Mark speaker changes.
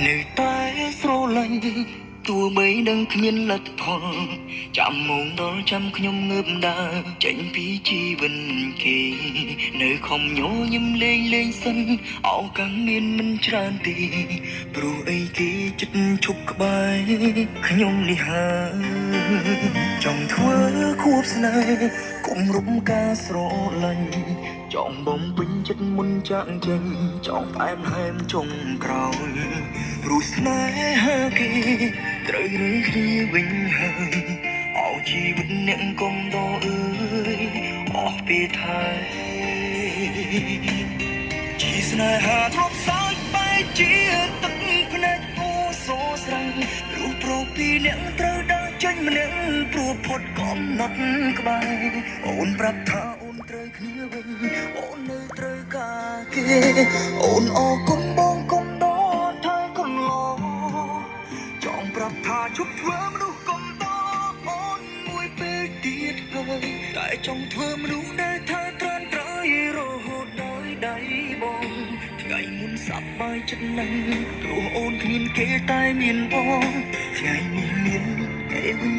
Speaker 1: នៅតែស្រឡាញ់ទោះបីដឹងគ្មានលទ្ធផលចាំមងដល់ចាំខ្ញុំងើបដើរចេញពីជីវិតគេនៅខំញញឹមលេងសិនអោកាំងមានមិនច្រើនទេព្រោះអីគេចិត្តឈប់ក្បែរខ្ញុំនេះហើយចង់ធ្វើខួបស្នេហ៍គំរំការស្រឡាញ់ចង់បំពេញចិត្តមុនចាក់ចេញចង់ផ្អែមហែមចុងក្រោយព្រោះស្នេហាគេត្រូវរើគ្នាវិញហើយអោជីវិតអ្នកកុំតអើយអស់ពេលថែជាស្នេហាទ្រពសោចបែកជាទឹកភ្នែកគូសោស្រ័យរូបប្រុសពីរអ្នកត្រូវដើរចេញម្នាក់ព្រោះផុតកំណត់ក្បែរអូនប្រាប់ថាអូនត្រូវគ្នាវិញអូននៅត្រូវការគេអូនអរគុណបងគុំដនថើកន្លងចង់ប្រាប់ថាជប់ធ្វើមនុស្សកុំតអូនមួយពេលទៀតហើយតែចង់ធ្វើមនុស្សដែលថាត្រានត្រៃរហូតដល់ដៃបងថ្ងៃមុនសប្បាយចិត្តណាស់ព្រោះអូនគ្មានគេតែមានបងថ្ងៃនេះមានគេវិញ